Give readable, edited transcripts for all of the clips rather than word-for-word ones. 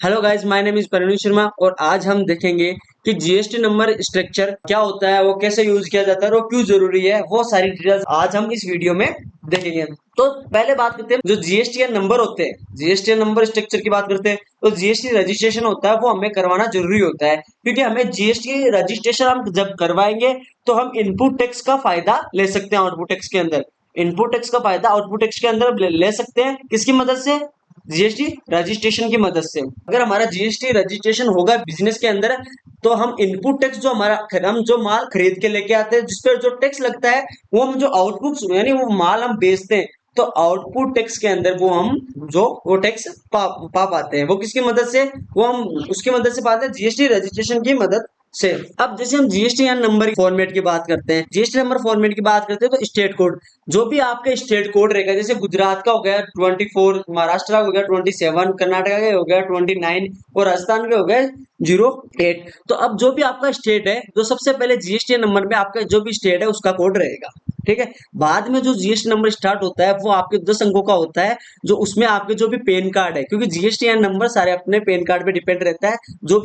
Hello guys, my name is Parveen Sharma और आज हम देखेंगे कि जीएसटी नंबर स्ट्रक्चर क्या होता है, वो कैसे यूज किया जाता है और क्यों जरूरी है। वो सारी डिटेल्स आज हम इस वीडियो में देखेंगे। तो पहले बात करते हैं जो जीएसटी नंबर होते हैं। जीएसटी नंबर स्ट्रक्चर की बात करते हैं तो जीएसटी रजिस्ट्रेशन होता है, वो हमें करवाना जरूरी होता है क्योंकि हमें जीएसटी रजिस्ट्रेशन हम जब करवाएंगे तो हम इनपुट टैक्स का फायदा ले सकते हैं। आउटपुट टैक्स के अंदर इनपुट टैक्स का फायदा आउटपुट टैक्स के अंदर ले सकते हैं। किसकी मदद से? जीएसटी रजिस्ट्रेशन की मदद से। अगर हमारा जीएसटी रजिस्ट्रेशन होगा बिजनेस के अंदर तो हम इनपुट टैक्स जो हमारा हम जो माल खरीद के लेके आते हैं जिस पर जो टैक्स लगता है वो हम जो आउटपुट यानी वो माल हम बेचते हैं तो आउटपुट टैक्स के अंदर वो टैक्स पा पाते हैं। वो किसकी मदद से? वो हम उसकी मदद से पाते हैं जीएसटी रजिस्ट्रेशन की मदद से। अब जैसे हम जीएसटी नंबर फॉर्मेट की बात करते हैं, जीएसटी नंबर फॉर्मेट की बात करते हैं तो स्टेट कोड, जो भी आपका स्टेट कोड रहेगा, जैसे गुजरात का हो गया 24, महाराष्ट्र का हो गया 27, कर्नाटका का हो गया 29 और राजस्थान का हो गया 08। तो अब जो भी आपका स्टेट है, जो सबसे पहले जीएसटी नंबर में आपका जो भी स्टेट है उसका कोड रहेगा, ठीक है। बाद में जो जीएसटी नंबर स्टार्ट होता है वो आपके 10 अंकों का होता है, जो उसमें आपके जो भी पैन कार्ड है, क्योंकि जीएसटी नंबर सारे अपने पैन कार्ड पे डिपेंड रहता है। जो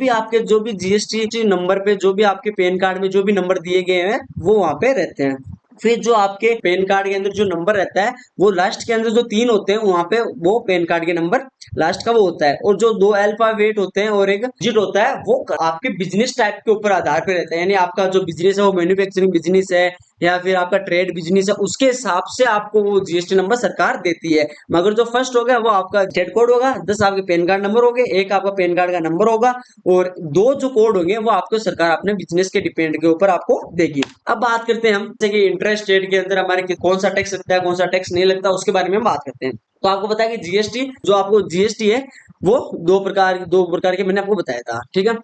भी जीएसटी नंबर पे जो भी आपके पैन कार्ड में जो भी नंबर दिए गए हैं वो वहां पे रहते हैं। फिर जो आपके पैन कार्ड के अंदर जो नंबर रहता है वो लास्ट के अंदर जो 3 होते हैं वहां पे वो पैन कार्ड के नंबर लास्ट का वो होता है। और जो 2 अल्फाबेट होते हैं और एक डिजिट होता है वो आपके बिजनेस टाइप के ऊपर आधार पे रहता है। यानी आपका जो बिजनेस है वो मैन्युफैक्चरिंग बिजनेस है या फिर आपका ट्रेड बिजनेस है, उसके हिसाब से आपको वो जीएसटी नंबर सरकार देती है। मगर जो फर्स्ट होगा वो आपका स्टेट कोड होगा, 10 आपके पैन कार्ड नंबर हो गए, एक आपका पैन कार्ड का नंबर होगा और 2 जो कोड होंगे वो आपको सरकार अपने बिजनेस के डिपेंड के ऊपर आपको देगी। अब बात करते हैं हम जैसे कि इंटरेस्ट रेट के अंदर हमारे कौन सा टैक्स लगता है, कौन सा टैक्स नहीं लगता, उसके बारे में हम बात करते हैं। तो आपको पता है कि जीएसटी जो आपको जीएसटी है वो दो प्रकार के मैंने आपको बताया था, ठीक है।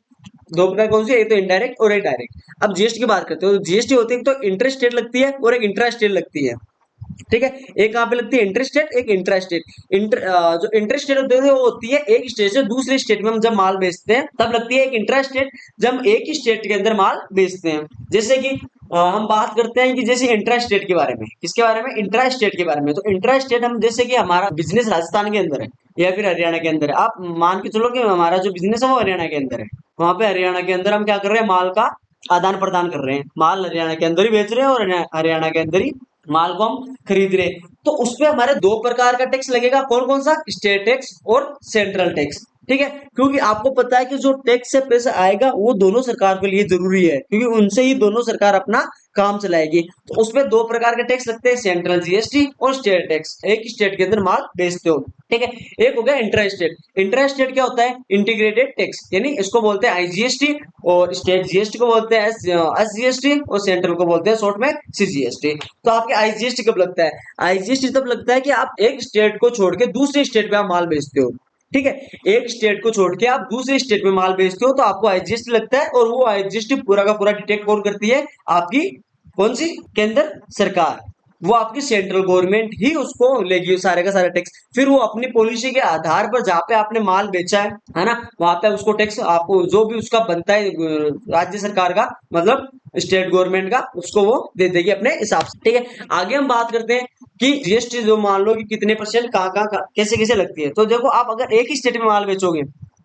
2 प्रकार कौन सी है? एक तो इनडायरेक्ट और एक डायरेक्ट। अब जीएसटी की बात करते हो तो जीएसटी होती है तो इंटरेस्ट रेट लगती है और एक इंट्रा स्टेट लगती है, ठीक है। एक कहां पे लगती है? इंटरेस्ट रेट, एक इंट्रा स्टेट। जो इंटरेस्ट रेट होती है वो होती है एक स्टेट से दूसरे स्टेट में हम जब माल बेचते हैं तब लगती है। एक इंट्रा स्टेट जब हम एक ही स्टेट के अंदर माल बेचते हैं। जैसे कि हम बात करते हैं कि जैसे इंट्रा स्टेट के बारे में, किसके बारे में? इंट्रा स्टेट के बारे में। तो इंट्रा स्टेट हम जैसे कि हमारा बिजनेस राजस्थान के अंदर है या फिर हरियाणा के अंदर है, आप मान के चलो कि हमारा जो बिजनेस है वो हरियाणा के अंदर है। वहां पे हरियाणा के अंदर हम क्या कर रहे हैं? माल का आदान प्रदान कर रहे हैं, माल हरियाणा के अंदर ही बेच रहे हैं और हरियाणा के अंदर ही माल को हम खरीद रहे हैं। तो उसपे हमारे 2 प्रकार का टैक्स लगेगा। कौन कौन सा? स्टेट टैक्स और सेंट्रल टैक्स, ठीक है। क्योंकि आपको पता है कि जो टैक्स से पैसा आएगा वो दोनों सरकार के लिए जरूरी है, क्योंकि उनसे ही दोनों सरकार अपना काम चलाएगी। तो उसमें 2 प्रकार के टैक्स लगते हैं, सेंट्रल जीएसटी और स्टेट टैक्स। एक स्टेट के अंदर माल बेचते हो, ठीक है। एक हो गया इंट्रा स्टेट। इंट्रा स्टेट क्या होता है? इंटीग्रेटेड टैक्स, यानी इसको बोलते हैं आईजीएसटी और स्टेट जीएसटी को बोलते हैं एसजीएसटी और सेंट्रल को बोलते हैं शॉर्ट में सीजीएसटी। तो आपके आईजीएसटी कब लगता है? आईजीएसटी तब लगता है कि आप एक स्टेट को छोड़ के दूसरे स्टेट में आप माल बेचते हो, ठीक है। एक स्टेट को छोड़ के आप दूसरे स्टेट में माल बेचते हो तो आपको आईजीएसटी लगता है और वो आईजीएसटी पूरा का पूरा डिटेक्ट कौन करती है? आपकी कौन सी केंद्र सरकार। वो आपकी सेंट्रल गवर्नमेंट ही उसको लेगी सारे का सारा टैक्स। फिर वो अपनी पॉलिसी के आधार पर जहाँ पे आपने माल बेचा है ना, वहां पे उसको टैक्स आपको जो भी उसका बनता है राज्य सरकार का, मतलब स्टेट गवर्नमेंट का, उसको वो दे देगी अपने हिसाब से, ठीक है। आगे हम बात करते हैं कि जीएसटी जो मान लो कि कितने परसेंट कहाँ कैसे कैसे लगती है। तो देखो, आप अगर एक ही स्टेट में माल बेचोगे,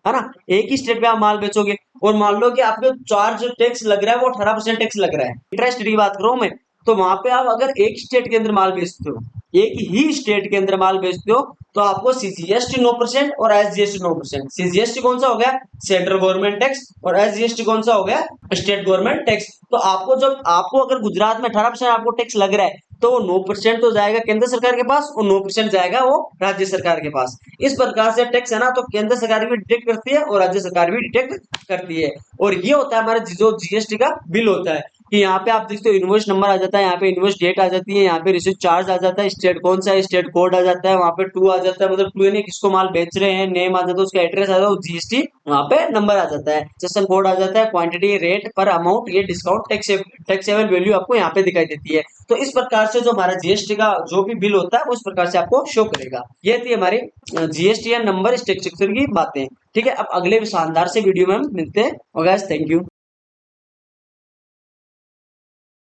है ना, एक ही स्टेट में आप माल बेचोगे और मान लो कि आपको चार्ज टैक्स लग रहा है वो 18% टैक्स लग रहा है, इंटरेस्ट की बात करो मैं, तो वहां पे आप अगर एक स्टेट के अंदर माल बेचते हो, एक ही स्टेट के अंदर माल बेचते हो, तो आपको सीजीएसटी 9% और एसजीएसटी 9%। सीजीएसटी कौन सा हो गया? Central government tax. और एसजीएसटी कौन सा हो गया? State government tax. तो आपको अगर गुजरात में 18% आपको टैक्स लग रहा है तो 9% तो जाएगा केंद्र सरकार के पास और 9% जाएगा वो राज्य सरकार के पास। इस प्रकार से टैक्स है ना, तो केंद्र सरकार भी डिटेक्ट करती है और राज्य सरकार भी डिटेक्ट करती है। और ये होता है हमारा जो जीएसटी का बिल होता है कि यहाँ पे आप देखते हो इनवॉइस नंबर आ जाता है, यहाँ पे इनवॉइस डेट आ जाती है, यहाँ पे रिसीव चार्ज आ जाता है, स्टेट कौन सा है, स्टेट कोड आ जाता है, वहाँ पे टू आ जाता है, मतलब टू यानी किसको माल बेच रहे हैं, नेम आ जाता है, उसका एड्रेस आ जाता है, जीएसटी वहाँ पे नंबर आ जाता है, सेशन कोड आ जाता है, क्वांटिटी, रेट पर अमाउंट, ये डिस्काउंट, टैक्सेबल वैल्यू आपको यहाँ पे दिखाई देती है। तो इस प्रकार से जो हमारा जीएसटी का जो भी बिल होता है उस प्रकार से आपको शो करेगा। ये थी हमारी जीएसटी या नंबर स्ट्रक्चर की बातें, ठीक है। अब अगले शानदार से वीडियो में हम मिलते हैं। Thank you.